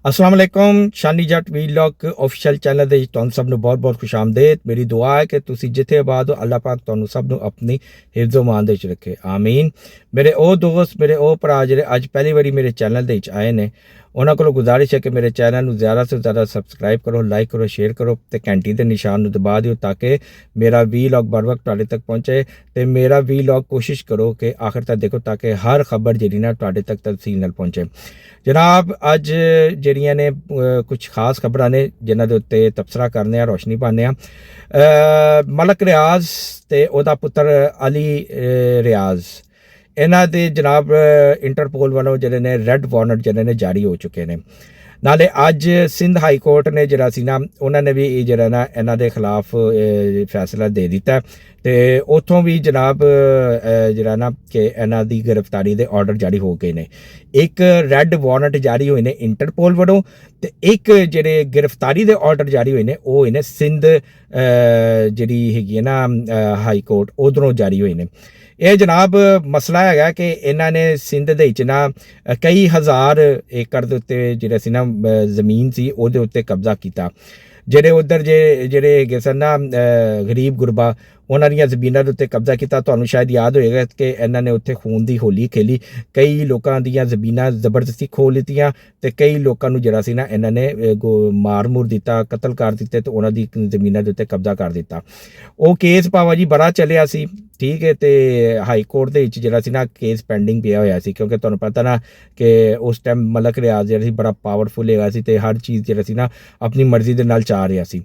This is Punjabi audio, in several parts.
अस्सलाम वालेकुम शानी जट वीलॉग ऑफिशियल चैनल ਦੇ ਤੁਹਾਨੂੰ ਸਭ ਨੂੰ ਬਹੁਤ-ਬਹੁਤ ਖੁਸ਼ਾਮਦੀਦ। ਮੇਰੀ ਦੁਆ ਹੈ ਕਿ ਤੁਸੀਂ ਜਿੱਥੇ ਆਬਾਦ ਹੋ ਅੱਲਾਹ ਪਾਕ ਤੁਹਾਨੂੰ ਸਭ ਨੂੰ ਆਪਣੀ ਹਿਫਜ਼ੋ ਮਾਨ ਦੇ ਵਿੱਚ ਰੱਖੇ ਆਮੀਨ। ਮੇਰੇ ਉਹ ਦੋਸਤ ਮੇਰੇ ਉਹ ਭਰਾ ਜਿਹੜੇ ਅੱਜ ਪਹਿਲੀ ਵਾਰੀ ਮੇਰੇ ਚੈਨਲ ਦੇ ਵਿੱਚ ਆਏ ਨੇ ਉਹਨਾਂ ਕੋਲੋਂ ਗੁਜ਼ਾਰਿਸ਼ ਹੈ ਕਿ ਮੇਰੇ ਚੈਨਲ ਨੂੰ ਜ਼ਿਆਦਾ ਤੋਂ ਜ਼ਿਆਦਾ ਸਬਸਕ੍ਰਾਈਬ ਕਰੋ, ਲਾਈਕ ਕਰੋ, ਸ਼ੇਅਰ ਕਰੋ ਤੇ ਘੰਟੀ ਦੇ ਨਿਸ਼ਾਨ ਨੂੰ ਦਬਾ ਦਿਓ ਤਾਂ ਕਿ ਮੇਰਾ ਵੀਲੌਗ बर वक्त ਤੁਹਾਡੇ ਤੱਕ ਪਹੁੰਚੇ ਤੇ ਮੇਰਾ ਵੀਲੌਗ ਕੋਸ਼ਿਸ਼ ਕਰੋ ਕਿ ਆਖਰ ਤੱਕ ਦੇਖੋ ਤਾਂ ਕਿ ਹਰ ਖਬਰ ਜਿਹੜੀ ਨਾ ਤੁਹਾਡੇ ਤੱਕ ਤਫਸੀਲ ਨਾਲ ਪਹੁੰਚੇ। जनाब अज ਜਿਹੜੀਆਂ ਨੇ ਕੁਝ ਖਾਸ ਖਬਰਾਂ ਨੇ ਜਿਨ੍ਹਾਂ ਦੇ ਉੱਤੇ ਤਬਸਰਾ ਕਰਨੇ ਆ ਰੋਸ਼ਨੀ ਪਾਉਂਦੇ ਆ। ਮਲਕ ਰਿਆਜ਼ ਤੇ ਉਹਦਾ ਪੁੱਤਰ ਅਲੀ ਰਿਆਜ਼ ਇਹਨਾਂ ਦੇ ਜਨਾਬ ਇੰਟਰਪੋਲ ਵੱਲੋਂ ਜਿਹੜੇ ਨੇ ਰੈੱਡ ਵਾਰੰਟ ਜਿਹੜੇ ਨੇ ਜਾਰੀ ਹੋ ਚੁੱਕੇ ਨੇ। ਨਾਲੇ ਅੱਜ ਸਿੰਧ ਹਾਈ ਕੋਰਟ ਨੇ ਜਿਹੜਾ ਸੀ ਨਾ ਉਹਨਾਂ ਨੇ ਵੀ ਜਿਹੜਾ ਨਾ ਇਹਨਾਂ ਦੇ ਖਿਲਾਫ ਫੈਸਲਾ ਦੇ ਦਿੱਤਾ ਤੇ ਉੱਥੋਂ ਵੀ ਜਨਾਬ ਜਿਹੜਾ ਨਾ ਕਿ ਇਹਨਾਂ ਦੀ ਗ੍ਰਿਫਤਾਰੀ ਦੇ ਆਰਡਰ ਜਾਰੀ ਹੋ ਗਏ ਨੇ। ਇੱਕ ਰੈੱਡ ਵਾਰੰਟ ਜਾਰੀ ਹੋਏ ਨੇ ਇੰਟਰਪੋਲ ਵੱਲੋਂ ਤੇ ਇੱਕ ਜਿਹੜੇ ਗ੍ਰਿਫਤਾਰੀ ਦੇ ਆਰਡਰ ਜਾਰੀ ਹੋਏ ਨੇ ਉਹ ਹੋਏ ਨੇ ਸਿੰਧ ਜਿਹੜੀ ਹੈਗੀ ਹੈ ਨਾ ਹਾਈ ਕੋਰਟ ਉਧਰੋਂ ਜਾਰੀ ਹੋਏ ਨੇ। ਇਹ ਜਨਾਬ ਮਸਲਾ ਹੈਗਾ ਕਿ ਇਹਨਾਂ ਨੇ ਸਿੰਧ ਦੇ ਵਿੱਚ ਨਾ ਕਈ ਹਜ਼ਾਰ ਏਕੜ ਦੇ ਉੱਤੇ ਜਿਹੜਾ ਸੀ ਨਾ ਜ਼ਮੀਨ ਸੀ ਉਹਦੇ ਉੱਤੇ ਕਬਜ਼ਾ ਕੀਤਾ। ਜਿਹੜੇ ਉੱਧਰ ਜਿਹੜੇ ਹੈਗੇ ਸਨ ਨਾ ਗਰੀਬ ਗੁਰਬਾ ਉਹਨਾਂ ਦੀਆਂ ਜ਼ਮੀਨਾਂ ਦੇ ਉੱਤੇ ਕਬਜ਼ਾ ਕੀਤਾ। ਤੁਹਾਨੂੰ ਸ਼ਾਇਦ ਯਾਦ ਹੋਏਗਾ ਕਿ ਇਹਨਾਂ ਨੇ ਉੱਥੇ ਖੂਨ ਦੀ ਹੋਲੀ ਖੇਲੀ, ਕਈ ਲੋਕਾਂ ਦੀਆਂ ਜ਼ਮੀਨਾਂ ਜ਼ਬਰਦਸਤੀ ਖੋਹ ਲਿੱਤੀਆਂ ਤੇ ਕਈ ਲੋਕਾਂ ਨੂੰ ਜਿਹੜਾ ਸੀ ਨਾ ਇਹਨਾਂ ਨੇ ਮਾਰ ਮੁਰ ਦਿੱਤਾ, ਕਤਲ ਕਰ ਦਿੱਤੇ ਤੇ ਉਹਨਾਂ ਦੀ ਜ਼ਮੀਨਾਂ ਦੇ ਉੱਤੇ ਕਬਜ਼ਾ ਕਰ ਦਿੱਤਾ। ਉਹ ਕੇਸ ਭਾਵਾ ਜੀ ਬੜਾ ਚੱਲਿਆ ਸੀ, ਠੀਕ ਹੈ, ਤੇ ਹਾਈ ਕੋਰਟ ਦੇ ਵਿੱਚ ਜਿਹੜਾ ਸੀ ਨਾ ਕੇਸ ਪੈਂਡਿੰਗ ਪਿਆ ਹੋਇਆ ਸੀ ਕਿਉਂਕਿ ਤੁਹਾਨੂੰ ਪਤਾ ਨਾ ਕਿ ਉਸ ਟਾਈਮ ਮਲਕ ਰਿਆਜ਼ ਜਿਹੜਾ ਸੀ ਬੜਾ ਪਾਵਰਫੁਲ ਹੈਗਾ ਸੀ ਤੇ ਹਰ ਚੀਜ਼ ਜਿਹੜਾ ਸੀ ਨਾ ਆਪਣੀ ਮਰਜ਼ੀ ਦੇ ਨਾਲ ਚਾਹ ਰਿਹਾ ਸੀ।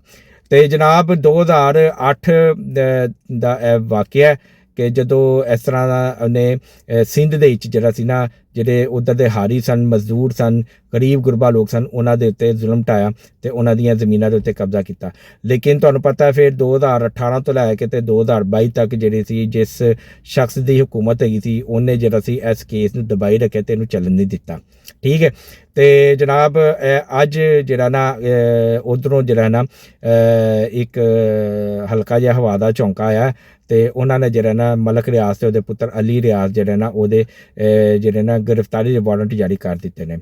ਤੇ ਜਨਾਬ 2008 ਦਾ ਇਹ ਵਾਕਿਆ ਕਿ ਜਦੋਂ ਇਸ ਤਰ੍ਹਾਂ ਦਾ ਉਹਨੇ ਸਿੰਧ ਦੇ ਵਿੱਚ ਜਿਹੜਾ ਸੀ ਨਾ ਜਿਹੜੇ ਉੱਧਰ ਦੇ ਹਾਰੀ ਸਨ, ਮਜ਼ਦੂਰ ਸਨ, ਗਰੀਬ ਗੁਰਬਾ ਲੋਕ ਸਨ, ਉਹਨਾਂ ਦੇ ਉੱਤੇ ਜ਼ੁਲਮ ਢਾਇਆ ਤੇ ਉਹਨਾਂ ਦੀਆਂ ਜ਼ਮੀਨਾਂ ਦੇ ਉੱਤੇ ਕਬਜ਼ਾ ਕੀਤਾ। ਲੇਕਿਨ ਤੁਹਾਨੂੰ ਪਤਾ ਫਿਰ 2018 ਤੋਂ ਲੈ ਕੇ ਤੇ 2022 ਤੱਕ ਜਿਹੜੀ ਸੀ ਜਿਸ ਸ਼ਖਸ ਦੀ ਹੁਕੂਮਤ ਹੈਗੀ ਸੀ ਉਹਨੇ ਜਿਹੜਾ ਸੀ ਇਸ ਕੇਸ ਨੂੰ ਦਬਾਈ ਰੱਖਿਆ ਤੇ ਇਹਨੂੰ ਚੱਲਣ ਨਹੀਂ ਦਿੱਤਾ, ਠੀਕ ਹੈ। ਤੇ ਜਨਾਬ ਅੱਜ ਜਿਹੜਾ ਨਾ ਉੱਧਰੋਂ ਜਿਹੜਾ ਨਾ ਇੱਕ ਹਲਕਾ ਜਿਹਾ ਹਵਾ ਦਾ ਝੋਂਕਾ ਆਇਆ ਤੇ ਉਹਨਾਂ ਨੇ ਜਿਹੜਾ ਨਾ ਮਲਕ ਰਿਆਜ਼ ਤੇ ਉਹਦੇ ਪੁੱਤਰ ਅਲੀ ਰਿਆਜ਼ ਜਿਹੜੇ ਨਾ ਉਹਦੇ ਜਿਹੜੇ ਨਾ ਗ੍ਰਿਫਤਾਰੀ ਦੇ ਵਾਰੰਟ ਜਾਰੀ ਕਰ ਦਿੱਤੇ ਨੇ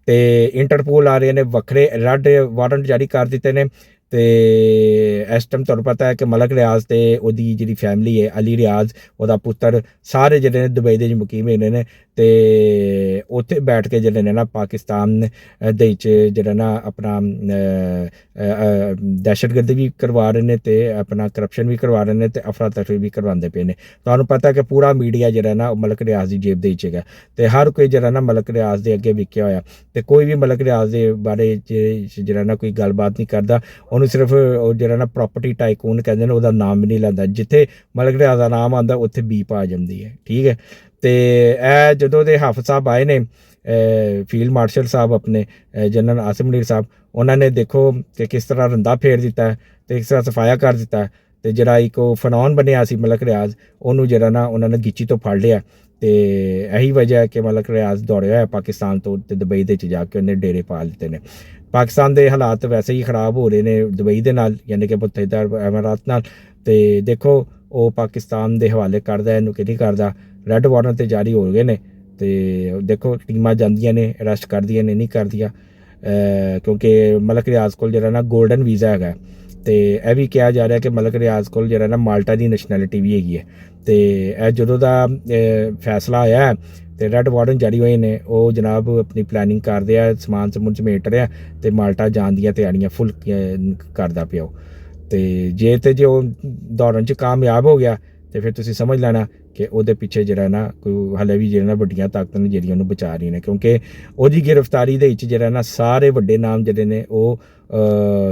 ਤੇ ਇੰਟਰਪੋਲ ਆ ਰਹੇ ਨੇ ਵੱਖਰੇ ਰੈੱਡ ਵਾਰੰਟ ਜਾਰੀ ਕਰ ਦਿੱਤੇ ਨੇ। ਤੇ ਇਸ ਟਾਈਮ ਤੁਹਾਨੂੰ ਪਤਾ ਹੈ ਕਿ ਮਲਕ ਰਿਆਜ਼ ਤੇ ਉਹਦੀ ਜਿਹੜੀ ਫੈਮਿਲੀ ਹੈ ਅਲੀ ਰਿਆਜ਼ ਉਹਦਾ ਪੁੱਤਰ ਸਾਰੇ ਜਿਹੜੇ ਨੇ ਦੁਬਈ ਦੇ ਮੁਕੀਮ ਹੈਗੇ ਨੇ ਤੇ ਉੱਥੇ ਬੈਠ ਕੇ ਜਿਹੜੇ ਨੇ ਨਾ ਪਾਕਿਸਤਾਨ ਦੇ ਵਿੱਚ ਜਿਹੜਾ ਨਾ ਆਪਣਾ ਦਹਿਸ਼ਤਗਰਦੀ ਵੀ ਕਰਵਾ ਰਹੇ ਨੇ ਤੇ ਆਪਣਾ ਕਰਪਸ਼ਨ ਵੀ ਕਰਵਾ ਰਹੇ ਨੇ ਤੇ ਅਫਰਾ ਤਫਰੀ ਵੀ ਕਰਵਾਉਂਦੇ ਪਏ ਨੇ। ਤੁਹਾਨੂੰ ਪਤਾ ਕਿ ਪੂਰਾ ਮੀਡੀਆ ਜਿਹੜਾ ਨਾ ਉਹ ਮਲਕ ਰਿਆਜ਼ ਦੀ ਜੇਬ ਦੇ ਵਿੱਚ ਹੈਗਾ ਤੇ ਹਰ ਕੋਈ ਜਿਹੜਾ ਨਾ ਮਲਕ ਰਿਆਜ਼ ਦੇ ਅੱਗੇ ਵਿਕਿਆ ਹੋਇਆ ਤੇ ਕੋਈ ਵੀ ਮਲਕ ਰਿਆਜ਼ ਦੇ ਬਾਰੇ ਜਿਹੜਾ ਨਾ ਕੋਈ ਗੱਲਬਾਤ ਨਹੀਂ ਕਰਦਾ। ਉਹਨੂੰ ਸਿਰਫ ਉਹ ਜਿਹੜਾ ਨਾ ਪ੍ਰੋਪਰਟੀ ਟਾਈਕੂਨ ਕਹਿੰਦੇ ਨੇ ਉਹਦਾ ਨਾਮ ਵੀ ਨਹੀਂ ਲੈਂਦਾ। ਜਿੱਥੇ ਮਲਕ ਰਿਆਜ਼ ਦਾ ਨਾਮ ਆਉਂਦਾ ਉੱਥੇ ਬੀਪ ਆ ਜਾਂਦੀ ਹੈ, ਠੀਕ ਹੈ। ਤੇ ਇਹ ਜਦੋਂ ਦੇ ਹਾਫਿਜ਼ ਸਾਹਿਬ ਆਏ ਨੇ ਫੀਲਡ ਮਾਰਸ਼ਲ ਸਾਹਿਬ ਆਪਣੇ ਜਨਰਲ ਆਸਿਮ ਮੁਨੀਰ ਸਾਹਿਬ ਉਹਨਾਂ ਨੇ ਦੇਖੋ ਕਿ ਕਿਸ ਤਰ੍ਹਾਂ ਰੰਦਾ ਫੇਰ ਦਿੱਤਾ ਤੇ ਕਿਸ ਤਰ੍ਹਾਂ ਸਫਾਇਆ ਕਰ ਦਿੱਤਾ ਤੇ ਜਿਹੜਾ ਇੱਕ ਉਹ ਫਨੌਨ ਬਣਿਆ ਸੀ ਮਲਕ ਰਿਆਜ਼ ਉਹਨੂੰ ਜਿਹੜਾ ਨਾ ਉਹਨਾਂ ਨੇ ਗਿੱਚੀ ਤੋਂ ਫੜ ਲਿਆ ਤੇ ਇਹੀ ਵਜ੍ਹਾ ਹੈ ਕਿ ਮਲਕ ਰਿਆਜ਼ ਦੌੜਿਆ ਹੋਇਆ ਪਾਕਿਸਤਾਨ ਤੋਂ ਤੇ ਦੁਬਈ ਦੇ 'ਚ ਜਾ ਕੇ ਉਹਨੇ ਡੇਰੇ ਪਾ ਦਿੱਤੇ ਨੇ। ਪਾਕਿਸਤਾਨ ਦੇ ਹਾਲਾਤ ਵੈਸੇ ਹੀ ਖ਼ਰਾਬ ਹੋ ਰਹੇ ਨੇ ਦੁਬਈ ਦੇ ਨਾਲ ਯਾਨੀ ਕਿ ਮੁਤਹਿਦਾ ਅਮੀਰਾਤ ਨਾਲ ਤੇ ਦੇਖੋ ਉਹ ਪਾਕਿਸਤਾਨ ਦੇ ਹਵਾਲੇ ਕਰਦਾ ਇਹਨੂੰ ਕਿ ਨਹੀਂ ਕਰਦਾ। ਰੈੱਡ ਵਾਰੰਟ ਤੇ ਜਾਰੀ ਹੋ ਗਏ ਨੇ ਤੇ ਦੇਖੋ ਟੀਮਾਂ ਜਾਂਦੀਆਂ ਨੇ ਅਰੈਸਟ ਕਰਦੀਆਂ ਨੇ ਨਹੀਂ ਕਰਦੀਆਂ ਕਿਉਂਕਿ ਮਲਕ ਰਿਆਜ਼ ਕੋਲ ਜਿਹੜਾ ਨਾ ਗੋਲਡਨ ਵੀਜ਼ਾ ਹੈਗਾ ਤੇ ਇਹ ਵੀ ਕਿਹਾ ਜਾ ਰਿਹਾ ਕਿ ਮਲਕ ਰਿਆਜ਼ ਕੋਲ ਜਿਹੜਾ ਨਾ ਮਾਲਟਾ ਦੀ ਨੈਸ਼ਨੈਲਿਟੀ ਵੀ ਹੈਗੀ ਹੈ ਤੇ ਇਹ ਜਦੋਂ ਦਾ ਫੈਸਲਾ ਆਇਆ ਤੇ ਰੈੱਡ ਵਾਰੰਟ ਜਾਰੀ ਹੋਏ ਨੇ ਉਹ ਜਨਾਬ ਆਪਣੀ ਪਲੈਨਿੰਗ ਕਰਦੇ ਆ, ਸਮਾਨ ਸਮੂਨ ਸਮੇਟ ਰਿਹਾ ਤੇ ਮਾਲਟਾ ਜਾਣ ਦੀਆਂ ਤਿਆਰੀਆਂ ਫੁੱਲ ਕਰਦਾ ਪਿਆ ਤੇ ਜੇ ਉਹ ਦੌੜਨ 'ਚ ਕਾਮਯਾਬ ਹੋ ਗਿਆ ਤੇ ਫਿਰ ਤੁਸੀਂ ਸਮਝ ਲੈਣਾ ਕਿ ਉਹਦੇ ਪਿੱਛੇ ਜਿਹੜਾ ਨਾ ਕੋਈ ਹਲੇ ਵੀ ਜਿਹੜਾ ਨਾ ਵੱਡੀਆਂ ਤਾਕਤਾਂ ਨੇ ਜਿਹੜੀਆਂ ਉਹਨੂੰ ਬਚਾ ਰਹੀਆਂ ਨੇ ਕਿਉਂਕਿ ਉਹਦੀ ਗ੍ਰਿਫਤਾਰੀ ਦੇ ਵਿੱਚ ਜਿਹੜਾ ਨਾ ਸਾਰੇ ਵੱਡੇ ਨਾਮ ਜਿਹੜੇ ਨੇ ਉਹ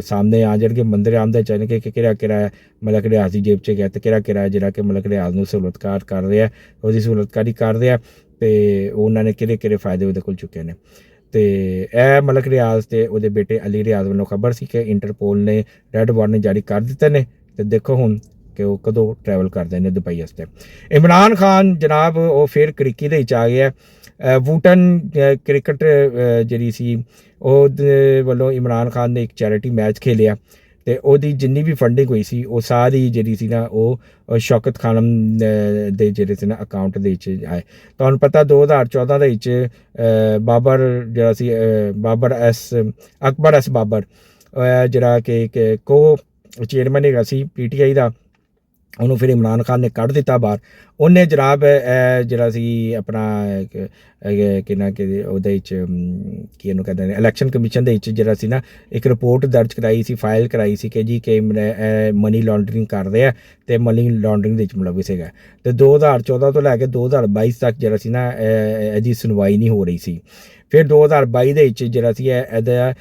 ਸਾਹਮਣੇ ਆ ਜਾਣਗੇ। ਮੰਦਰ ਆਮਦਾ ਚਾਹੀਦਾ ਕਿ ਕਿਹੜਾ ਮਲਕ ਰਿਆਜ਼ ਦੀ ਜੇਬ 'ਚ ਗਿਆ ਤੇ ਕਿਹੜਾ ਜਿਹੜਾ ਕਿ ਮਲਕ ਰਿਆਜ਼ ਨੂੰ ਸਹੂਲਤਕਾਰ ਕਰ ਰਿਹਾ, ਉਹਦੀ ਸਹੂਲਤਕਾਰੀ ਕਰ ਰਿਹਾ ਤੇ ਉਹਨਾਂ ਨੇ ਕਿਹੜੇ ਫਾਇਦੇ ਉਹਦੇ ਕੋਲ ਚੁੱਕੇ ਨੇ। ਤੇ ਇਹ ਮਲਕ ਰਿਆਜ਼ ਤੇ ਉਹਦੇ ਬੇਟੇ ਅਲੀ ਰਿਆਜ਼ ਵੱਲੋਂ ਖਬਰ ਸੀ ਕਿ ਇੰਟਰਪੋਲ ਨੇ ਰੈੱਡ ਵਾਰੰਟ ਜਾਰੀ ਕਰ ਦਿੱਤੇ ਨੇ ਤੇ ਦੇਖੋ ਹੁਣ ਕਿ ਉਹ ਕਦੋਂ ਟਰੈਵਲ ਕਰਦੇ ਨੇ ਦੁਬਈ ਵਾਸਤੇ। ਇਮਰਾਨ ਖਾਨ ਜਨਾਬ ਉਹ ਫਿਰ ਕ੍ਰਿਕਟ ਦੇ ਵਿੱਚ ਆ ਗਿਆ। ਵੂਟਨ ਕ੍ਰਿਕਟ ਜਿਹੜੀ ਸੀ ਉਹਦੇ ਵੱਲੋਂ ਇਮਰਾਨ ਖਾਨ ਨੇ ਇੱਕ ਚੈਰਿਟੀ ਮੈਚ ਖੇਲਿਆ ਤੇ ਉਹਦੀ ਜਿੰਨੀ ਵੀ ਫੰਡਿੰਗ ਹੋਈ ਸੀ ਉਹ ਸਾਰੀ ਜਿਹੜੀ ਸੀ ਨਾ ਉਹ ਸ਼ੌਕਤ ਖਾਨਮ ਦੇ ਜਿਹੜੇ ਸੀ ਨਾ ਅਕਾਊਂਟ ਦੇ ਵਿੱਚ ਆਏ। ਤੁਹਾਨੂੰ ਪਤਾ 2014 ਦੇ ਵਿੱਚ ਬਾਬਰ ਜਿਹੜਾ ਸੀ ਅਕਬਰ ਐਸ ਬਾਬਰ ਜਿਹੜਾ ਕਿ ਕੋ ਚੇਅਰਮੈਨ ਹੈਗਾ ਸੀ PTI ਦਾ, ਉਹਨੂੰ ਫਿਰ ਇਮਰਾਨ ਖਾਨ ਨੇ ਕੱਢ ਦਿੱਤਾ ਬਾਹਰ। ਉਹਨੇ ਜਨਾਬ ਜਿਹੜਾ ਸੀ ਆਪਣਾ ਕਿੰਨਾ ਕਿ ਉਹਦੇ ਵਿੱਚ ਕੀ ਇਹਨੂੰ ਕਹਿੰਦੇ ਨੇ ਇਲੈਕਸ਼ਨ ਕਮਿਸ਼ਨ ਦੇ ਵਿੱਚ ਜਿਹੜਾ ਸੀ ਨਾ ਇੱਕ ਰਿਪੋਰਟ ਦਰਜ ਕਰਾਈ ਸੀ, ਫਾਈਲ ਕਰਾਈ ਸੀ ਕਿ ਜੀ ਕਿ ਮਨੀ ਲਾਂਡਰਿੰਗ ਕਰਦੇ ਆ ਅਤੇ ਮਨੀ ਲਾਂਡਰਿੰਗ ਦੇ ਵਿੱਚ ਮੁਲਵਿਸ ਹੈਗਾ। ਅਤੇ 2014 ਤੋਂ ਲੈ ਕੇ 2022 ਤੱਕ ਜਿਹੜਾ ਸੀ ਨਾ ਇਹਦੀ ਸੁਣਵਾਈ ਨਹੀਂ ਹੋ ਰਹੀ ਸੀ। ਫਿਰ 2022 ਦੇ ਵਿੱਚ ਜਿਹੜਾ ਸੀ ਇਹਦਾ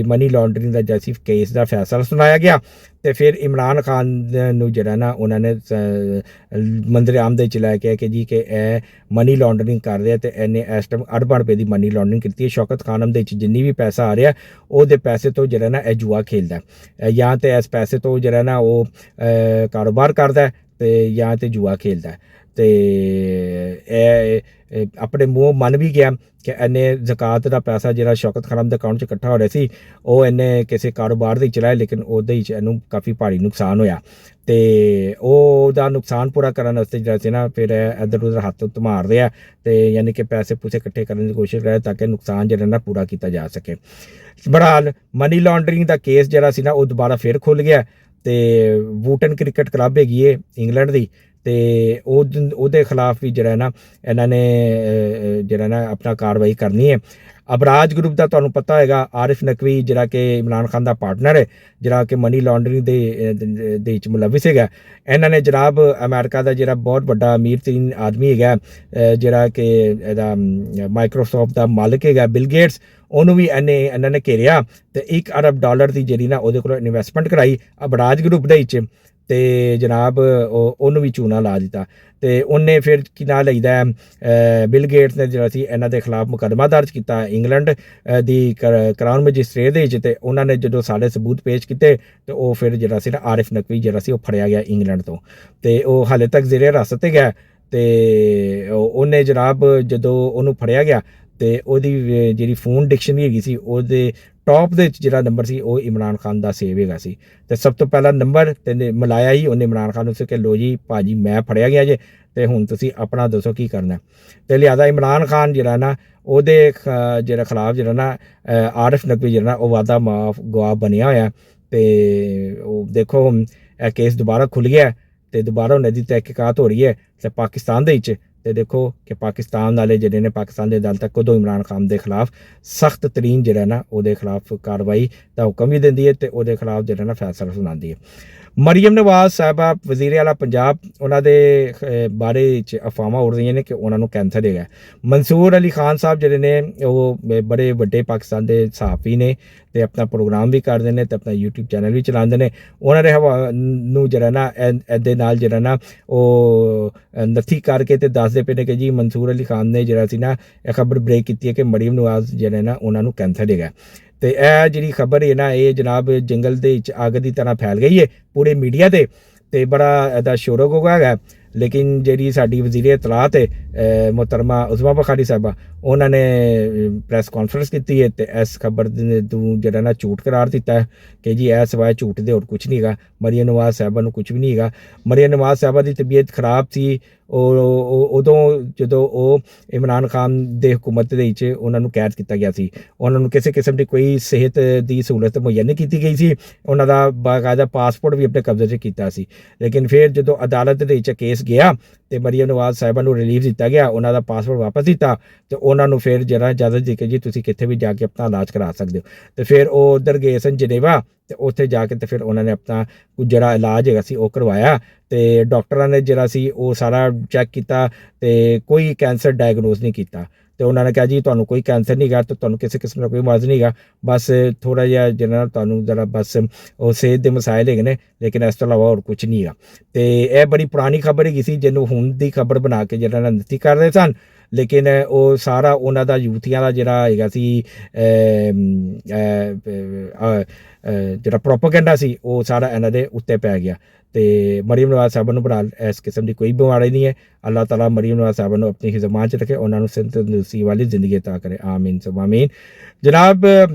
ਮਨੀ ਲਾਂਡਰਿੰਗ ਦਾ ਜਿਹੜਾ ਸੀ ਕੇਸ ਦਾ ਫੈਸਲਾ ਸੁਣਾਇਆ ਗਿਆ। ਅਤੇ ਫਿਰ ਇਮਰਾਨ ਖਾਨ ਨੂੰ ਜਿਹੜਾ ਨਾ ਉਹਨਾਂ ਨੇ ਮੰਦਰ ਆਮ ਦੇ ਵਿੱਚ ਲੈ ਕੇ ਕਿ ਜੀ ਕਿ ਇਹ ਮਨੀ ਲਾਂਡਰਿੰਗ ਕਰ ਰਿਹਾ ਅਤੇ ਇਹਨੇ ਇਸ ਟਾਈਮ ਅਰਬਾਂ ਰੁਪਏ ਦੀ ਮਨੀ ਲਾਂਡਰਿੰਗ ਕੀਤੀ ਹੈ। ਸ਼ੌਕਤ ਖਾਨਮ ਦੇ ਵਿੱਚ ਜਿੰਨੀ ਵੀ ਪੈਸਾ ਆ ਰਿਹਾ ਉਹਦੇ ਪੈਸੇ ਤੋਂ ਜਿਹੜਾ ਨਾ ਇਹ ਜੂਆ ਖੇਲਦਾ ਜਾਂ ਤਾਂ ਇਸ ਪੈਸੇ ਤੋਂ ਜਿਹੜਾ ਨਾ ਉਹ ਕਾਰੋਬਾਰ ਕਰਦਾ ਅਤੇ ਜਾਂ ਤਾਂ ਜੂਆ ਖੇਲਦਾ। ਅਤੇ ਇਹ ਆਪਣੇ ਮੂੰਹ ਮੰਨ ਵੀ ਗਿਆ ਕਿ ਇਹਨੇ ਜ਼ਕਾਤ ਦਾ ਪੈਸਾ ਜਿਹੜਾ ਸ਼ੌਕਤ ਖਾਨਮ ਦੇ ਅਕਾਊਂਟ 'ਚ ਇਕੱਠਾ ਹੋ ਰਿਹਾ ਸੀ ਉਹ ਇਹਨੇ ਕਿਸੇ ਕਾਰੋਬਾਰ ਦੇ ਚਲਾਇਆ, ਲੇਕਿਨ ਉਹਦੇ ਵਿੱਚ ਇਹਨੂੰ ਕਾਫੀ ਭਾਰੀ ਨੁਕਸਾਨ ਹੋਇਆ। ਅਤੇ ਉਹਦਾ ਨੁਕਸਾਨ ਪੂਰਾ ਕਰਨ ਵਾਸਤੇ ਜਿਹੜਾ ਸੀ ਨਾ ਫਿਰ ਇੱਧਰ ਉੱਧਰ ਹੱਥ ਹੁੱਥ ਮਾਰਦੇ ਆ ਅਤੇ ਯਾਨੀ ਕਿ ਪੈਸੇ ਪੂਸੇ ਇਕੱਠੇ ਕਰਨ ਦੀ ਕੋਸ਼ਿਸ਼ ਕਰੇ ਤਾਂ ਕਿ ਨੁਕਸਾਨ ਜਿਹੜਾ ਨਾ ਪੂਰਾ ਕੀਤਾ ਜਾ ਸਕੇ। ਬਹਰਹਾਲ ਮਨੀ ਲਾਂਡਰਿੰਗ ਦਾ ਕੇਸ ਜਿਹੜਾ ਸੀ ਨਾ ਉਹ ਦੁਬਾਰਾ ਫਿਰ ਖੁੱਲ੍ਹ ਗਿਆ ਅਤੇ ਵੂਟਨ ਕ੍ਰਿਕਟ ਕਲੱਬ ਹੈਗੀ ਹੈ ਇੰਗਲੈਂਡ ਦੀ, ਅਤੇ ਉਹਦੇ ਖਿਲਾਫ ਵੀ ਜਿਹੜਾ ਨਾ ਇਹਨਾਂ ਨੇ ਜਿਹੜਾ ਨਾ ਆਪਣਾ ਕਾਰਵਾਈ ਕਰਨੀ ਹੈ। ਅਬਰਾਜ ਗਰੁੱਪ ਦਾ ਤੁਹਾਨੂੰ ਪਤਾ ਹੋਏਗਾ, ਆਰਿਫ ਨਕਵੀ ਜਿਹੜਾ ਕਿ ਇਮਰਾਨ ਖਾਨ ਦਾ ਪਾਰਟਨਰ ਹੈ, ਜਿਹੜਾ ਕਿ ਮਨੀ ਲਾਂਡਰਿੰਗ ਦੇ ਵਿੱਚ ਮੁਲਵਿਸ ਹੈਗਾ। ਇਹਨਾਂ ਨੇ ਜਨਾਬ ਅਮਰੀਕਾ ਦਾ ਜਿਹੜਾ ਬਹੁਤ ਵੱਡਾ ਅਮੀਰ ਤਰੀਨ ਆਦਮੀ ਹੈਗਾ ਜਿਹੜਾ ਕਿ ਇਹਦਾ ਮਾਈਕਰੋਸੋਫਟ ਦਾ ਮਾਲਕ ਹੈਗਾ ਬਿਲ ਗੇਟਸ, ਉਹਨੂੰ ਵੀ ਇਹਨਾਂ ਨੇ ਘੇਰਿਆ ਅਤੇ $1 ਅਰਬ ਦੀ ਜਿਹੜੀ ਨਾ ਉਹਦੇ ਕੋਲੋਂ ਇਨਵੈਸਟਮੈਂਟ ਕਰਾਈ ਅਬਰਾਜ ਗਰੁੱਪ ਦੇ ਵਿੱਚ, ਅਤੇ ਜਨਾਬ ਉਹਨੂੰ ਵੀ ਚੂਨਾ ਲਾ ਦਿੱਤਾ। ਅਤੇ ਉਹਨੇ ਫਿਰ ਕੀ ਨਾਂ ਲਈਦਾ ਬਿਲ ਗੇਟਸ ਨੇ ਜਿਹੜਾ ਸੀ ਇਹਨਾਂ ਦੇ ਖਿਲਾਫ ਮੁਕੱਦਮਾ ਦਰਜ ਕੀਤਾ ਇੰਗਲੈਂਡ ਦੀ ਕਰਾਊਨ ਮੈਜਿਸਟਰੇਟ ਦੇ ਵਿੱਚ। ਅਤੇ ਉਹਨਾਂ ਨੇ ਜਦੋਂ ਸਾਡੇ ਸਬੂਤ ਪੇਸ਼ ਕੀਤੇ ਅਤੇ ਉਹ ਫਿਰ ਜਿਹੜਾ ਸੀ ਨਾ ਆਰਿਫ ਨਕਵੀ ਜਿਹੜਾ ਸੀ ਉਹ ਫੜਿਆ ਗਿਆ ਇੰਗਲੈਂਡ ਤੋਂ, ਅਤੇ ਉਹ ਹਾਲੇ ਤੱਕ ਜ਼ੇਰੇ ਹਿਰਾਸਤ 'ਤੇ ਗਿਆ। ਅਤੇ ਉਹਨੇ ਜਨਾਬ ਜਦੋਂ ਉਹਨੂੰ ਫੜਿਆ ਗਿਆ ਅਤੇ ਉਹਦੀ ਜਿਹੜੀ ਫੋਨ ਡਿਕਸ਼ਨਰੀ ਹੈਗੀ ਸੀ ਉਹਦੇ ਟੌਪ ਦੇ ਵਿੱਚ ਜਿਹੜਾ ਨੰਬਰ ਸੀ ਉਹ ਇਮਰਾਨ ਖਾਨ ਦਾ ਸੇਵ ਹੈਗਾ ਸੀ। ਅਤੇ ਸਭ ਤੋਂ ਪਹਿਲਾ ਨੰਬਰ ਤੇ ਮਿਲਾਇਆ ਹੀ ਉਹਨੇ ਇਮਰਾਨ ਖਾਨ ਨੂੰ ਸੀ ਕਿ ਲੋ ਜੀ ਭਾਜੀ ਮੈਂ ਫੜਿਆ ਗਿਆ ਜੇ ਅਤੇ ਹੁਣ ਤੁਸੀਂ ਆਪਣਾ ਦੱਸੋ ਕੀ ਕਰਨਾ। ਅਤੇ ਲਿਹਾਜ਼ਾ ਇਮਰਾਨ ਖਾਨ ਜਿਹੜਾ ਨਾ ਉਹਦੇ ਜਿਹੜਾ ਖਿਲਾਫ ਜਿਹੜਾ ਨਾ ਆਰਿਫ ਨਕਵੀ ਜਿਹੜਾ ਨਾ ਉਹ ਵਾਦਾ ਮਾਫ ਗਵਾਹ ਬਣਿਆ ਹੋਇਆ। ਅਤੇ ਉਹ ਦੇਖੋ ਇਹ ਕੇਸ ਦੁਬਾਰਾ ਖੁੱਲ੍ਹ ਗਿਆ ਅਤੇ ਦੁਬਾਰਾ ਉਹਨਾਂ ਦੀ ਤਹਿਕੀਕਾਤ ਹੋ ਰਹੀ ਹੈ ਅਤੇ ਪਾਕਿਸਤਾਨ ਦੇ ਵਿੱਚ। ਅਤੇ ਦੇਖੋ ਕਿ ਪਾਕਿਸਤਾਨ ਵਾਲੇ ਜਿਹੜੇ ਨੇ ਪਾਕਿਸਤਾਨ ਦੇ ਅਦਾਲਤ ਕਦੋਂ ਇਮਰਾਨ ਖਾਨ ਦੇ ਖਿਲਾਫ ਸਖਤ ਤਰੀਨ ਜਿਹੜਾ ਨਾ ਉਹਦੇ ਖਿਲਾਫ ਕਾਰਵਾਈ ਦਾ ਹੁਕਮ ਵੀ ਦਿੰਦੀ ਹੈ ਅਤੇ ਉਹਦੇ ਖਿਲਾਫ ਜਿਹੜਾ ਨਾ ਫੈਸਲਾ ਸੁਣਾਉਂਦੀ ਹੈ। ਮਰੀਮ ਨਵਾਜ਼ ਸਾਹਿਬਾ ਵਜ਼ੀਰ ਆਲਾ ਪੰਜਾਬ, ਉਹਨਾਂ ਦੇ ਬਾਰੇ 'ਚ ਅਫਵਾਹਾਂ ਉੱਡ ਰਹੀਆਂ ਨੇ ਕਿ ਉਹਨਾਂ ਨੂੰ ਕੈਂਸਰ ਹੈਗਾ। ਮਨਸੂਰ ਅਲੀ ਖਾਨ ਸਾਹਿਬ ਜਿਹੜੇ ਨੇ ਉਹ ਬੜੇ ਵੱਡੇ ਪਾਕਿਸਤਾਨ ਦੇ ਸਹਾਫੀ ਨੇ ਅਤੇ ਆਪਣਾ ਪ੍ਰੋਗਰਾਮ ਵੀ ਕਰਦੇ ਨੇ ਅਤੇ ਆਪਣਾ YouTube ਚੈਨਲ ਵੀ ਚਲਾਉਂਦੇ ਨੇ। ਉਹਨਾਂ ਦੇ ਨੂੰ ਜਿਹੜਾ ਨਾ ਇਹਦੇ ਨਾਲ ਜਿਹੜਾ ਨਾ ਉਹ ਨੱਥੀ ਕਰਕੇ ਅਤੇ ਦੱਸਦੇ ਪਏ ਨੇ ਕਿ ਜੀ ਮਨਸੂਰ ਅਲੀ ਖਾਨ ਨੇ ਜਿਹੜਾ ਸੀ ਨਾ ਇਹ ਖਬਰ ਬ੍ਰੇਕ ਕੀਤੀ ਹੈ ਕਿ ਮਰੀਮ ਨਵਾਜ਼ ਜਿਹੜੇ ਨਾ ਉਹਨਾਂ ਨੂੰ ਕੈਂਸਰ ਹੈਗਾ। ਅਤੇ ਇਹ ਜਿਹੜੀ ਖਬਰ ਹੈ ਨਾ ਇਹ ਜਨਾਬ ਜੰਗਲ ਦੇ ਵਿੱਚ ਅੱਗ ਦੀ ਤਰ੍ਹਾਂ ਫੈਲ ਗਈ ਹੈ ਪੂਰੇ ਮੀਡੀਆ 'ਤੇ ਅਤੇ ਬੜਾ ਇਹਦਾ ਸ਼ੋਰ ਗੁਲ ਹੈਗਾ। ਲੇਕਿਨ ਜਿਹੜੀ ਸਾਡੀ ਵਜ਼ੀਰ ਇਤਲਾਤ ਹੈ ਮੁਹਤਰਮਾ ਉਜ਼ਮਾ ਬਖਾਰੀ ਸਾਹਿਬਾ, ਉਹਨਾਂ ਨੇ ਪ੍ਰੈਸ ਕਾਨਫਰੰਸ ਕੀਤੀ ਹੈ ਅਤੇ ਇਸ ਖਬਰ ਨੂੰ ਜਿਹੜਾ ਨਾ ਝੂਠ ਕਰਾਰ ਦਿੱਤਾ ਕਿ ਜੀ ਇਹ ਸਿਵਾਏ ਝੂਠ ਦੇ ਹੋਰ ਕੁਛ ਨਹੀਂ ਹੈਗਾ, ਮਰੀਮ ਨਵਾਜ਼ ਸਾਹਿਬਾ ਨੂੰ ਕੁਛ ਵੀ ਨਹੀਂ ਹੈਗਾ। ਮਰੀਮ ਨਵਾਜ਼ ਸਾਹਿਬਾ ਦੀ ਤਬੀਅਤ ਖਰਾਬ ਸੀ ਉਦੋਂ ਜਦੋਂ ਉਹ ਇਮਰਾਨ ਖਾਨ ਦੇ ਹਕੂਮਤ ਦੇ ਵਿੱਚ ਉਹਨਾਂ ਨੂੰ ਕੈਦ ਕੀਤਾ ਗਿਆ ਸੀ। ਉਹਨਾਂ ਨੂੰ ਕਿਸੇ ਕਿਸਮ ਦੀ ਕੋਈ ਸਿਹਤ ਦੀ ਸਹੂਲਤ ਮੁਹੱਈਆ ਨਹੀਂ ਕੀਤੀ ਗਈ ਸੀ। ਉਹਨਾਂ ਦਾ ਬਾਕਾਇਦਾ ਪਾਸਪੋਰਟ ਵੀ ਆਪਣੇ ਕਬਜ਼ੇ 'ਚ ਕੀਤਾ ਸੀ। ਲੇਕਿਨ ਫਿਰ ਜਦੋਂ ਅਦਾਲਤ ਦੇ ਵਿੱਚ ਕੇਸ ਗਿਆ ਅਤੇ ਮਰੀਮ ਨਵਾਜ਼ ਸਾਹਿਬਾ ਨੂੰ ਰਿਲੀਫ ਦਿੱਤਾ ਗਿਆ, ਉਹਨਾਂ ਦਾ ਪਾਸਪੋਰਟ ਵਾਪਸ ਦਿੱਤਾ ਅਤੇ ਉਹਨਾਂ ਨੂੰ ਫਿਰ ਜਿਹੜਾ ਇਜਾਜ਼ਤ ਦੇ ਕੇ ਜੀ ਤੁਸੀਂ ਕਿੱਥੇ ਵੀ ਜਾ ਕੇ ਆਪਣਾ ਇਲਾਜ ਕਰਾ ਸਕਦੇ ਹੋ। ਅਤੇ ਫਿਰ ਉਹ ਉੱਧਰ ਗਏ ਸਨ ਜਨੇਵਾ ਅਤੇ ਉੱਥੇ ਜਾ ਕੇ ਅਤੇ ਫਿਰ ਉਹਨਾਂ ਨੇ ਆਪਣਾ ਜਿਹੜਾ ਇਲਾਜ ਹੈਗਾ ਸੀ ਉਹ ਕਰਵਾਇਆ ਅਤੇ ਡਾਕਟਰਾਂ ਨੇ ਜਿਹੜਾ ਸੀ ਉਹ ਸਾਰਾ ਚੈੱਕ ਕੀਤਾ ਅਤੇ ਕੋਈ ਕੈਂਸਰ ਡਾਇਗਨੋਜ਼ ਨਹੀਂ ਕੀਤਾ। ਅਤੇ ਉਹਨਾਂ ਨੇ ਕਿਹਾ ਜੀ ਤੁਹਾਨੂੰ ਕੋਈ ਕੈਂਸਰ ਨਹੀਂ ਹੈਗਾ ਅਤੇ ਤੁਹਾਨੂੰ ਕਿਸੇ ਕਿਸਮ ਦਾ ਕੋਈ ਮਰਜ਼ ਨਹੀਂ ਹੈਗਾ, ਬਸ ਥੋੜ੍ਹਾ ਜਿਹਾ ਜਿਹੜਾ ਤੁਹਾਨੂੰ ਜ਼ਰਾ ਬਸ ਉਹ ਸਿਹਤ ਦੇ ਮਸਾਇਲ ਹੈਗੇ ਨੇ, ਲੇਕਿਨ ਇਸ ਤੋਂ ਇਲਾਵਾ ਹੋਰ ਕੁਛ ਨਹੀਂ ਹੈਗਾ। ਅਤੇ ਇਹ ਬੜੀ ਪੁਰਾਣੀ ਖਬਰ ਹੈਗੀ ਸੀ ਜਿਹਨੂੰ ਹੁਣ ਦੀ ਖਬਰ ਬਣਾ ਕੇ ਜਿਹੜਾ ਨਾ ਨੱਥੀ ਕਰ ਰਹੇ ਸਨ। ਲੇਕਿਨ ਉਹ ਸਾਰਾ ਉਹਨਾਂ ਦਾ ਯੂਥੀਆਂ ਦਾ ਜਿਹੜਾ ਹੈਗਾ ਸੀ ਜਿਹੜਾ ਪ੍ਰੋਪੇਗੈਂਡਾ ਸੀ ਉਹ ਸਾਰਾ ਇਹਨਾਂ ਦੇ ਉੱਤੇ ਪੈ ਗਿਆ। ਤੇ ਮਰੀਮ ਨਵਾਜ਼ ਸਾਹਿਬਾ ਨੂੰ ਬਰਾ ਇਸ ਕਿਸਮ ਦੀ ਕੋਈ ਬਿਮਾਰੀ ਨਹੀਂ ਹੈ। ਅੱਲਾਹ ਤਾਲਾ ਮਰੀਮ ਨਵਾਜ਼ ਸਾਹਿਬਾ ਨੂੰ ਆਪਣੀ ਹਿਜ਼ਮਾਨ 'ਚ ਰੱਖੇ, ਉਹਨਾਂ ਨੂੰ ਸਿਹਤ ਤੰਦਰੁਸਤੀ ਵਾਲੀ ਜ਼ਿੰਦਗੀ ਅਤਾ ਕਰੇ। ਆਮੀਨ ਸੁਮ ਆਮੀਨ। ਜਨਾਬ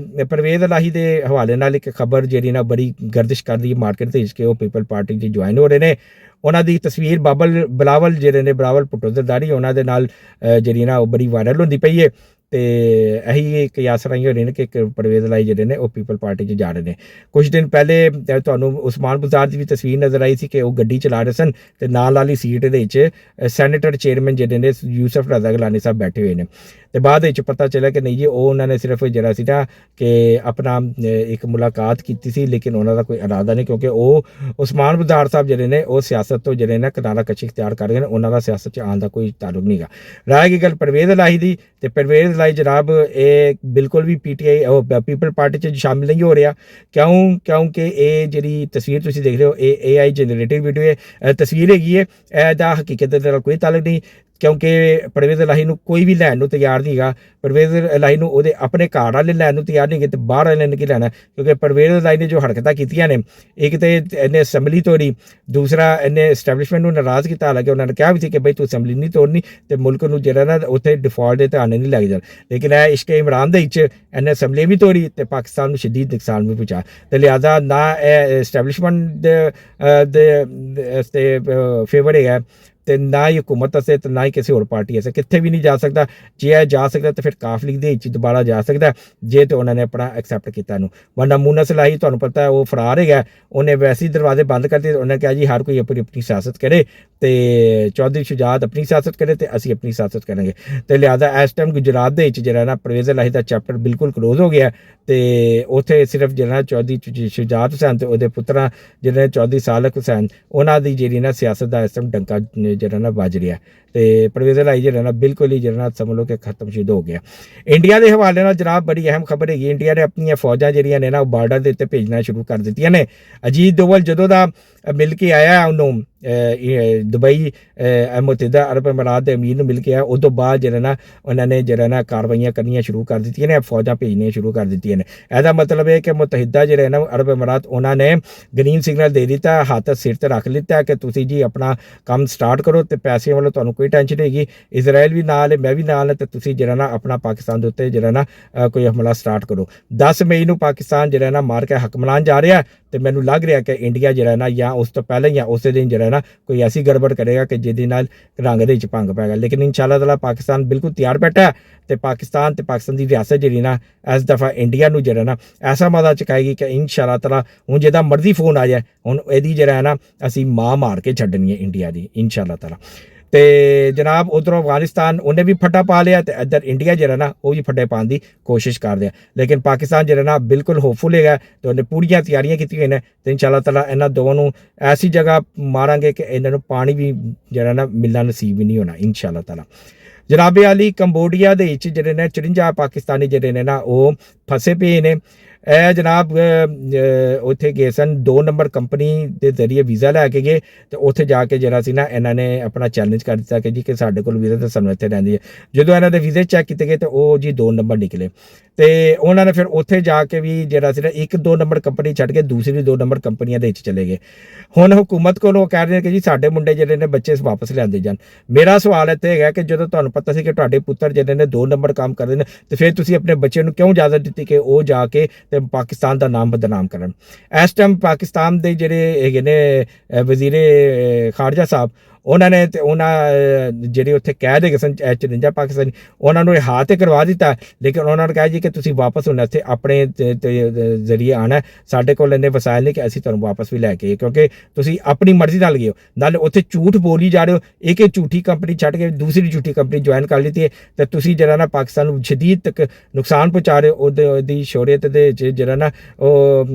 ਪਰਵੇਜ਼ ਇਲਾਹੀ ਦੇ ਹਵਾਲੇ ਨਾਲ ਇੱਕ ਖਬਰ ਜਿਹੜੀ ਨਾ ਬੜੀ ਗਰਦਿਸ਼ ਕਰਦੀ ਹੈ ਮਾਰਕੀਟ ਦੇ ਵਿੱਚ ਕਿ ਉਹ ਪੀਪਲ ਪਾਰਟੀ 'ਚ ਜੁਆਇਨ ਹੋ ਰਹੇ ਨੇ। ਉਹਨਾਂ ਦੀ ਤਸਵੀਰ ਬਲਾਵਲ ਜਿਹੜੇ ਨੇ ਬਲਾਵਲ ਭੁੱਟੋ ਜ਼ਰਦਾਰੀ ਉਹਨਾਂ ਦੇ ਨਾਲ ਜਿਹੜੀ ਨਾ ਉਹ ਬੜੀ ਵਾਇਰਲ ਹੁੰਦੀ ਪਈ ਹੈ। ਤੇ ਇਹੀ ਕਿਆਸ ਰਾਹੀਂ ਹੋ ਰਹੇ ਨੇ ਕਿ ਪਰਵੇਜ਼ ਇਲਾਹੀ ਜਿਹੜੇ ਨੇ ਉਹ ਪੀਪਲ ਪਾਰਟੀ 'ਚ ਜਾ ਰਹੇ ਨੇ। ਕੁਝ ਦਿਨ ਪਹਿਲੇ ਤੁਹਾਨੂੰ ਉਸਮਾਨ ਬਜ਼ਾਰ ਦੀ ਵੀ ਤਸਵੀਰ ਨਜ਼ਰ ਆਈ ਸੀ ਕਿ ਉਹ ਗੱਡੀ ਚਲਾ ਰਹੇ ਸਨ ਤੇ ਨਾਲ ਵਾਲੀ ਸੀਟ ਦੇ ਵਿੱਚ ਸੈਨੇਟਰ ਚੇਅਰਮੈਨ ਜਿਹੜੇ ਨੇ ਯੂਸਫ ਰਜ਼ਾ ਗਿਲਾਨੀ ਸਾਹਿਬ ਬੈਠੇ ਹੋਏ ਨੇ। ਤੇ ਬਾਅਦ ਵਿੱਚ ਪਤਾ ਚੱਲਿਆ ਕਿ ਨਹੀਂ ਜੀ ਉਹ ਉਹਨਾਂ ਨੇ ਸਿਰਫ ਜਿਹੜਾ ਸੀ ਨਾ ਕਿ ਆਪਣਾ ਇੱਕ ਮੁਲਾਕਾਤ ਕੀਤੀ ਸੀ, ਲੇਕਿਨ ਉਹਨਾਂ ਦਾ ਕੋਈ ਇਰਾਦਾ ਨਹੀਂ, ਕਿਉਂਕਿ ਉਹ ਉਸਮਾਨ ਬਜ਼ਾਰ ਸਾਹਿਬ ਜਿਹੜੇ ਨੇ ਉਹ ਸਿਆਸਤ ਤੋਂ ਜਿਹੜੇ ਨੇ ਕਿਨਾਰਾ ਕਸ਼ੀ ਇਖਤਿਆਰ ਕਰ ਗਏ ਨੇ, ਉਹਨਾਂ ਦਾ ਸਿਆਸਤ 'ਚ ਆਉਣ ਦਾ ਕੋਈ ਤਾਲੁਕ ਨਹੀਂ ਗਾ। ਰਹਿ ਗਈ ਗੱਲ ਪਰਵੇਜ਼ ਇਲਾਹੀ ਦੀ, ਤੇ ਪਰਵੇਜ਼ ਇਲਾਹੀ ਜਨਾਬ ਇਹ ਬਿਲਕੁਲ ਵੀ PTI ਪੀਪਲ ਪਾਰਟੀ 'ਚ ਸ਼ਾਮਿਲ ਨਹੀਂ ਹੋ ਰਿਹਾ। ਕਿਉਂਕਿ ਇਹ ਜਿਹੜੀ ਤਸਵੀਰ ਤੁਸੀਂ ਦੇਖ ਰਹੇ ਹੋ ਇਹ AI ਜਨਰੇਟਿਡ ਵੀਡੀਓ ਹੈ, ਤਸਵੀਰ ਹੈਗੀ ਹੈ, ਇਹਦਾ ਹਕੀਕਤ ਦੇ ਨਾਲ ਕੋਈ ਤਾਲੁਕ ਨਹੀਂ, ਕਿਉਂਕਿ ਪਰਵੇਜ਼ ਇਲਾਹੀ ਨੂੰ ਕੋਈ ਵੀ ਲੈਣ ਨੂੰ ਤਿਆਰ ਨਹੀਂ ਹੈਗਾ। ਪਰਵੇਜ਼ ਇਲਾਹੀ ਨੂੰ ਉਹਦੇ ਆਪਣੇ ਘਰ ਵਾਲੇ ਲੈਣ ਨੂੰ ਤਿਆਰ ਨਹੀਂ ਹੈਗੇ, ਤੇ ਬਾਹਰ ਵਾਲੇ ਨੇ ਕੀ ਲੈਣਾ, ਕਿਉਂਕਿ ਪਰਵੇਜ਼ ਇਲਾਹੀ ਨੇ ਜੋ ਹਰਕਤਾਂ ਕੀਤੀਆਂ ਨੇ, ਇੱਕ ਤੇ ਇਹਨੇ ਅਸੈਂਬਲੀ ਤੋੜੀ, ਦੂਸਰਾ ਇਹਨੇ ਐਸਟੈਬਲਿਸ਼ਮੈਂਟ ਨੂੰ ਨਾਰਾਜ਼ ਕੀਤਾ। ਹਾਲਾਂਕਿ ਉਹਨਾਂ ਨੇ ਕਿਹਾ ਵੀ ਸੀ ਕਿ ਬਈ ਤੂੰ ਅਸੈਂਬਲੀ ਨਹੀਂ ਤੋੜਨੀ ਤੇ ਮੁਲਕ ਨੂੰ ਜਿਹੜਾ ਨਾ ਉੱਥੇ ਡਿਫਾਲਟ ਦੇ ਧਿਆਨ ਨਹੀਂ ਲੱਗ ਜਾਣ, ਲੇਕਿਨ ਇਹ ਇਸ਼ਕੇ ਇਮਰਾਨ ਦੇ ਵਿੱਚ ਇਹਨੇ ਅਸੈਂਬਲੀ ਵੀ ਤੋੜੀ ਤੇ ਪਾਕਿਸਤਾਨ ਨੂੰ ਸ਼ਦੀਦ ਨੁਕਸਾਨ ਵੀ ਪਹੁੰਚਾ। ਤੇ ਲਿਹਾਜ਼ਾ ਨਾ ਇਹ ਐਸਟੈਬਲਿਸ਼ਮੈਂਟ ਦੇ ਫੇਵਰ ਹੈਗਾ ਤੇ ਨਾ ਹੀ ਹੁਕੂਮਤ ਵਾਸਤੇ ਤੇ ਨਾ ਹੀ ਕਿਸੇ ਹੋਰ ਪਾਰਟੀ ਵਾਸਤੇ, ਕਿੱਥੇ ਵੀ ਨਹੀਂ ਜਾ ਸਕਦਾ। ਜੇ ਇਹ ਜਾ ਸਕਦਾ ਤਾਂ ਫਿਰ ਕਾਫ ਲੀਗ ਦੇ ਵਿੱਚ ਦੁਬਾਰਾ ਜਾ ਸਕਦਾ ਜੇ ਤੇ ਉਹਨਾਂ ਨੇ ਆਪਣਾ ਐਕਸੈਪਟ ਕੀਤਾ ਇਹਨੂੰ। ਵਰਨਾ ਮੂਨਸ ਇਲਾਹੀ ਤੁਹਾਨੂੰ ਪਤਾ ਉਹ ਫਰਾਰ ਹੈਗਾ, ਉਹਨੇ ਵੈਸੇ ਹੀ ਦਰਵਾਜ਼ੇ ਬੰਦ ਕਰ ਦਿੱਤੇ। ਉਹਨੇ ਕਿਹਾ ਜੀ ਹਰ ਕੋਈ ਆਪਣੀ ਸਿਆਸਤ ਕਰੇ ਤੇ ਚੌਧਰੀ ਸ਼ੁਜਾਤ ਆਪਣੀ ਸਿਆਸਤ ਕਰੇ ਤੇ ਅਸੀਂ ਆਪਣੀ ਸਿਆਸਤ ਕਰਾਂਗੇ। ਤੇ ਲਿਹਾਜ਼ਾ ਇਸ ਟਾਈਮ ਗੁਜਰਾਤ ਦੇ ਵਿੱਚ ਜਿਹੜਾ ਨਾ ਪਰਵੇਜ਼ ਇਲਾਹੀ ਦਾ ਚੈਪਟਰ ਬਿਲਕੁਲ ਕਲੋਜ਼ ਹੋ ਗਿਆ ਤੇ ਉੱਥੇ ਸਿਰਫ ਜਿਹੜਾ ਚੌਧਰੀ ਸ਼ੁਜਾਤ ਹੁਸੈਨ ਤੇ ਉਹਦੇ ਪੁੱਤਰਾਂ ਜਿਹੜੇ ਚੌਧਰੀ ਸਾਲਕ ਹੁਸੈਨ ਉਹਨਾਂ ਦੀ ਜਿਹੜੀ ਨਾ ਸਿਆਸਤ ਦਾ ਇਸ ਟਾਈਮ ਡੰਕਾ ਜਿਹੜਾ ਨਾ ਵੱਜ ਰਿਹਾ ਤੇ ਪਰਵੇਜ਼ ਇਲਾਹੀ ਜਿਹੜਾ ਨਾ ਬਿਲਕੁਲ ਹੀ ਜਿਹੜਾ ਨਾ ਸਮਝ ਲਓ ਕਿ ਖਤਮਸ਼ੁਦ ਹੋ ਗਿਆ। ਇੰਡੀਆ ਦੇ ਹਵਾਲੇ ਨਾਲ ਜਨਾਬ ਬੜੀ ਅਹਿਮ ਖਬਰ ਹੈਗੀ, ਇੰਡੀਆ ਨੇ ਆਪਣੀਆਂ ਫੌਜਾਂ ਜਿਹੜੀਆਂ ਨੇ ਨਾ ਉਹ ਬਾਰਡਰ ਦੇ ਉੱਤੇ ਭੇਜਣਾ ਸ਼ੁਰੂ ਕਰ ਦਿੱਤੀਆਂ ਨੇ। ਅਜੀਤ ਦੋਵਲ ਜਦੋਂ ਦਾ ਮਿਲ ਕੇ ਆਇਆ ਉਹਨੂੰ ਦੁਬਈ ਮੁਤਹਿਦਾ ਅਰਬ ਅਮੀਰਾਤ ਦੇ ਅਮੀਰ ਨੂੰ ਮਿਲ ਕੇ ਆਇਆ, ਉਦੋਂ ਬਾਅਦ ਜਿਹੜਾ ਨਾ ਉਹਨਾਂ ਨੇ ਜਿਹੜਾ ਨਾ ਕਾਰਵਾਈਆਂ ਕਰਨੀਆਂ ਸ਼ੁਰੂ ਕਰ ਦਿੱਤੀਆਂ ਨੇ, ਫੌਜਾਂ ਭੇਜਣੀਆਂ ਸ਼ੁਰੂ ਕਰ ਦਿੱਤੀਆਂ ਨੇ। ਇਹਦਾ ਮਤਲਬ ਹੈ ਕਿ ਮੁਤਹਿਦਾ ਜਿਹੜੇ ਨਾ ਅਰਬ ਅਮੀਰਾਤ ਉਹਨਾਂ ਨੇ ਗ੍ਰੀਨ ਸਿਗਨਲ ਦੇ ਦਿੱਤਾ, ਹੱਥ ਸਿਰ ਤੇ ਰੱਖ ਲਿੱਤਾ ਕਿ ਤੁਸੀਂ ਜੀ ਆਪਣਾ ਕੰਮ ਸਟਾਰਟ ਕਰੋ ਤੇ ਪੈਸਿਆਂ ਵੱਲੋਂ ਤੁਹਾਨੂੰ ਕੋਈ ਟੈਨਸ਼ਨ ਨਹੀਂ ਹੈਗੀ। ਇਜ਼ਰਾਈਲ ਵੀ ਨਾਲ ਹੈ, ਮੈਂ ਵੀ ਨਾਲ ਹੈ, ਤੇ ਤੁਸੀਂ ਜਿਹੜਾ ਨਾ ਆਪਣਾ ਪਾਕਿਸਤਾਨ ਦੇ ਉੱਤੇ ਜਿਹੜਾ ਨਾ ਕੋਈ ਹਮਲਾ ਸਟਾਰਟ ਕਰੋ। 10 ਮਈ ਨੂੰ ਪਾਕਿਸਤਾਨ ਜਿਹੜਾ ਨਾ ਮਾਰ ਕੇ ਹਕਮਰਾਨ ਜਾ ਰਿਹਾ ਤੇ ਮੈਨੂੰ ਲੱਗ ਰਿਹਾ ਕਿ ਇੰਡੀਆ ਜਿਹੜਾ ਨਾ ਜਾਂ ਉਸ ਤੋਂ ਪਹਿਲਾਂ ਜਾਂ ਉਸੇ ਦਿਨ ਜਿਹੜਾ ਨਾ ਕੋਈ ਐਸੀ ਗੜਬੜ ਕਰੇਗਾ ਕਿ ਜਿਹਦੇ ਨਾਲ ਰੰਗ ਦੇ ਵਿੱਚ ਭੰਗ ਪੈਗਾ। ਲੇਕਿਨ ਇਨਸ਼ਾਅੱਲਾ ਤਾਲਾ ਪਾਕਿਸਤਾਨ ਬਿਲਕੁਲ ਤਿਆਰ ਬੈਠਾ ਤੇ ਪਾਕਿਸਤਾਨ ਦੀ ਰਿਆਸਤ ਜਿਹੜੀ ਨਾ ਇਸ ਦਫਾ ਇੰਡੀਆ ਨੂੰ ਜਿਹੜਾ ਨਾ ਐਸਾ ਮਜ਼ਾ ਚਕਾਏਗੀ ਕਿ ਇਨਸ਼ਾਅੱਲਾ ਤਾਲਾ ਹੁਣ ਜਿਹਦਾ ਮਰਜ਼ੀ ਫੋਨ ਆ ਜਾਏ ਹੁਣ ਇਹਦੀ ਜਿਹੜਾ ਨਾ ਅਸੀਂ ਮਾਂ ਮਾਰ ਕੇ ਛੱਡਣੀ ਹੈ ਇੰਡੀਆ ਦੀ ਇਨਸ਼ਾਅੱਲਾ ਤਾਲਾ। ਤੇ ਜਨਾਬ ਉਧਰੋਂ ਅਫਗਾਨਿਸਤਾਨ ਉਹਨੇ ਵੀ ਫੱਟਾ ਪਾ ਲਿਆ ਤੇ ਇੱਧਰ ਇੰਡੀਆ ਜਿਹੜਾ ਨਾ ਉਹ ਵੀ ਫੱਟੇ ਪਾਉਣ ਦੀ ਕੋਸ਼ਿਸ਼ ਕਰ ਰਿਹਾ, ਲੇਕਿਨ ਪਾਕਿਸਤਾਨ ਜਿਹੜਾ ਨਾ ਬਿਲਕੁਲ ਹੋਪਫੁਲ ਹੈਗਾ ਤੇ ਉਹਨੇ ਪੂਰੀਆਂ ਤਿਆਰੀਆਂ ਕੀਤੀਆਂ ਹੋਈਆਂ ਨੇ ਤੇ ਇਨਸ਼ਾਅੱਲਾ ਤਾਲਾ ਇਹਨਾਂ ਦੋਵਾਂ ਨੂੰ ਐਸੀ ਜਗ੍ਹਾ ਮਾਰਾਂਗੇ ਕਿ ਇਹਨਾਂ ਨੂੰ ਪਾਣੀ ਵੀ ਜਿਹੜਾ ਨਾ ਮਿਲਣਾ ਨਸੀਬ ਵੀ ਨਹੀਂ ਹੋਣਾ ਇਨਸ਼ਾਅੱਲਾ ਤਾਲਾ। ਜਨਾਬੇ ਆਲੀ ਕੰਬੋਡੀਆ ਦੇ ਵਿੱਚ ਜਿਹੜੇ ਨੇ 54 ਪਾਕਿਸਤਾਨੀ ਜਿਹੜੇ ਨੇ ਨਾ ਉਹ ਫਸੇ ਪਏ ਨੇ। ਇਹ ਜਨਾਬ ਉੱਥੇ ਗਏ ਸਨ 2 ਨੰਬਰ ਕੰਪਨੀ ਦੇ ਜ਼ਰੀਏ ਵੀਜ਼ਾ ਲੈ ਕੇ ਗਏ ਤੇ ਉੱਥੇ ਜਾ ਕੇ ਜਿਹੜਾ ਸੀ ਨਾ ਇਹਨਾਂ ਨੇ ਆਪਣਾ ਚੈਲੰਜ ਕਰ ਦਿੱਤਾ ਕਿ ਜੀ ਕਿ ਸਾਡੇ ਕੋਲ ਵੀਜ਼ਾ ਤਾਂ ਸਾਨੂੰ ਇੱਥੇ ਰਹਿੰਦੀ ਹੈ। ਜਦੋਂ ਇਹਨਾਂ ਦੇ ਵੀਜ਼ੇ ਚੈੱਕ ਕੀਤੇ ਗਏ ਤੇ ਉਹ ਜੀ 2 ਨੰਬਰ ਨਿਕਲੇ ਤੇ ਉਹਨਾਂ ਨੇ ਫਿਰ ਉੱਥੇ ਜਾ ਕੇ ਵੀ ਜਿਹੜਾ ਸੀ ਨਾ 1-2 ਨੰਬਰ ਕੰਪਨੀ ਛੱਡ ਕੇ ਦੂਸਰੀ 2 ਨੰਬਰ ਕੰਪਨੀਆਂ ਦੇ ਵਿੱਚ ਚਲੇ ਗਏ। ਹੁਣ ਹੁਕੂਮਤ ਕੋਲੋਂ ਕਹਿ ਰਹੇ ਨੇ ਕਿ ਜੀ ਸਾਡੇ ਮੁੰਡੇ ਜਿਹੜੇ ਨੇ ਬੱਚੇ ਵਾਪਸ ਲਿਆਂਦੇ ਜਾਣ। ਮੇਰਾ ਸਵਾਲ ਇੱਥੇ ਹੈਗਾ ਕਿ ਜਦੋਂ ਤੁਹਾਨੂੰ ਪਤਾ ਸੀ ਕਿ ਤੁਹਾਡੇ ਪੁੱਤਰ ਜਿਹੜੇ ਨੇ 2 ਨੰਬਰ ਕੰਮ ਕਰਦੇ ਨੇ ਤੇ ਫਿਰ ਤੁਸੀਂ ਆਪਣੇ ਬੱਚੇ ਨੂੰ ਕਿਉਂ ਇਜਾਜ਼ਤ ਦਿੱਤੀ ਕਿ ਉਹ ਜਾ ਕੇ ਤੇ ਪਾਕਿਸਤਾਨ ਦਾ ਨਾਮ ਬਦਨਾਮ ਕਰਨ। ਇਸ ਟਾਈਮ ਪਾਕਿਸਤਾਨ ਦੇ ਜਿਹੜੇ ਹੈਗੇ ਨੇ ਵਜ਼ੀਰੇ ਖਾਰਜਾ ਸਾਹਿਬ ਉਹਨਾਂ ਨੇ ਤੇ ਉਹਨਾਂ ਜਿਹੜੇ ਉੱਥੇ ਕੈਦ ਹੈਗੇ ਸਨ 54 ਪਾਕਿਸਤਾਨੀ ਉਹਨਾਂ ਨੂੰ ਰਿਹਾਅ ਤੇ ਕਰਵਾ ਦਿੱਤਾ, ਲੇਕਿਨ ਉਹਨਾਂ ਨੇ ਕਿਹਾ ਜੀ ਕਿ ਤੁਸੀਂ ਵਾਪਸ ਹੁਣ ਇੱਥੇ ਆਪਣੇ ਜ਼ਰੀਏ ਆਉਣਾ, ਸਾਡੇ ਕੋਲ ਇੰਨੇ ਵਸਾਇਲ ਨਹੀਂ ਕਿ ਅਸੀਂ ਤੁਹਾਨੂੰ ਵਾਪਸ ਵੀ ਲੈ ਕੇ, ਕਿਉਂਕਿ ਤੁਸੀਂ ਆਪਣੀ ਮਰਜ਼ੀ ਨਾਲ ਗਏ ਹੋ, ਨਾਲੇ ਉੱਥੇ ਝੂਠ ਬੋਲੀ ਜਾ ਰਹੇ ਹੋ। ਇੱਕ ਝੂਠੀ ਕੰਪਨੀ ਛੱਡ ਕੇ ਦੂਸਰੀ ਝੂਠੀ ਕੰਪਨੀ ਜੁਆਇਨ ਕਰ ਲਈ ਹੈ ਤੇ ਤੁਸੀਂ ਜਿਹੜਾ ਨਾ ਪਾਕਿਸਤਾਨ ਨੂੰ ਸ਼ਦੀਦ ਤੱਕ ਨੁਕਸਾਨ ਪਹੁੰਚਾ ਰਹੇ ਹੋ। ਉਹਦੀ ਸ਼ੋਹਰਤ ਦੇ ਜਿਹੜਾ ਨਾ ਉਹ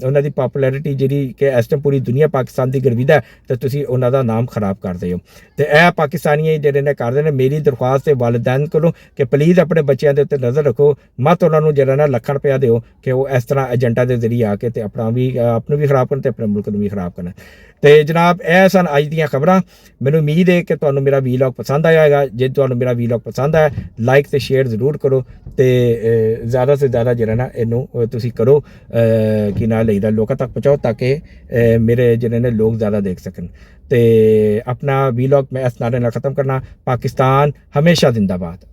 ਉਹਨਾਂ ਦੀ ਪੋਪੂਲੈਰਿਟੀ ਜਿਹੜੀ ਕਿ ਇਸ ਟਾਈਮ ਪੂਰੀ ਦੁਨੀਆ ਪਾਕਿਸਤਾਨ ਦੀ ਗਰਵੀਦਾ ਤੇ ਤੁਸੀਂ ਉਹਨਾਂ ਦਾ ਨਾਮ ਖਰਾਬ ਕਰਦੇ ਹੋ। ਤੇ ਇਹ ਪਾਕਿਸਤਾਨੀ ਜਿਹੜੇ ਨੇ ਕਰਦੇ ਨੇ। ਮੇਰੀ ਦਰਖਾਸਤ ਹੈ ਵਾਲਿदैन ਕੋਲੋਂ ਕਿ ਪਲੀਜ਼ ਆਪਣੇ ਬੱਚਿਆਂ ਦੇ ਉੱਤੇ ਨਜ਼ਰ ਰੱਖੋ, ਮਤ ਉਹਨਾਂ ਨੂੰ ਜਿਹੜਾ ਨਾ ਲੱਖਾਂ ਰੁਪਇਆ ਦਿਓ ਕਿ ਉਹ ਇਸ ਤਰ੍ਹਾਂ ਏਜੰਟਾਂ ਦੇ ਜ਼ਰੀਏ ਆ ਕੇ ਤੇ ਆਪ ਨੂੰ ਵੀ ਖਰਾਬ ਕਰਨ ਤੇ ਆਪਣੇ ਮੁਲਕ ਨੂੰ ਵੀ ਖਰਾਬ ਕਰਨ। ਤੇ ਜਨਾਬ ਇਹ ਸਨ ਅੱਜ ਦੀਆਂ ਖਬਰਾਂ। ਮੈਨੂੰ ਉਮੀਦ ਹੈ ਕਿ ਤੁਹਾਨੂੰ ਮੇਰਾ ਵੀਲੌਗ ਪਸੰਦ ਆਇਆ ਹੋਏਗਾ। ਜੇ ਤੁਹਾਨੂੰ ਮੇਰਾ ਵੀਲੌਗ ਪਸੰਦ ਆਇਆ, ਲਾਈਕ ਤੇ ਸ਼ੇਅਰ ਜ਼ਰੂਰ ਕਰੋ ਤੇ ਜ਼ਿਆਦਾ ਤੋਂ ਜ਼ਿਆਦਾ ਜਿਹੜਾ ਨਾ ਇਹਨੂੰ ਤੁਸੀਂ ਕਰੋ ਕਿ ਨਾਲ ਲਈਦਾ ਲੋਕਾਂ ਤੱਕ ਪਹੁੰਚਾਓ ਤਾਂ ਕਿ ਮੇਰੇ ਜਿਹੜੇ ਨੇ ਲੋਕ ਜ਼ਿਆਦਾ ਦੇਖ ਸਕਣ। ਤੇ ਆਪਣਾ ਵੀਲੌਗ ਮੈਂ ਇਸ ਨਾਰੇ ਨਾਲ ख़त्म करना। पाकिस्तान हमेशा जिंदाबाद।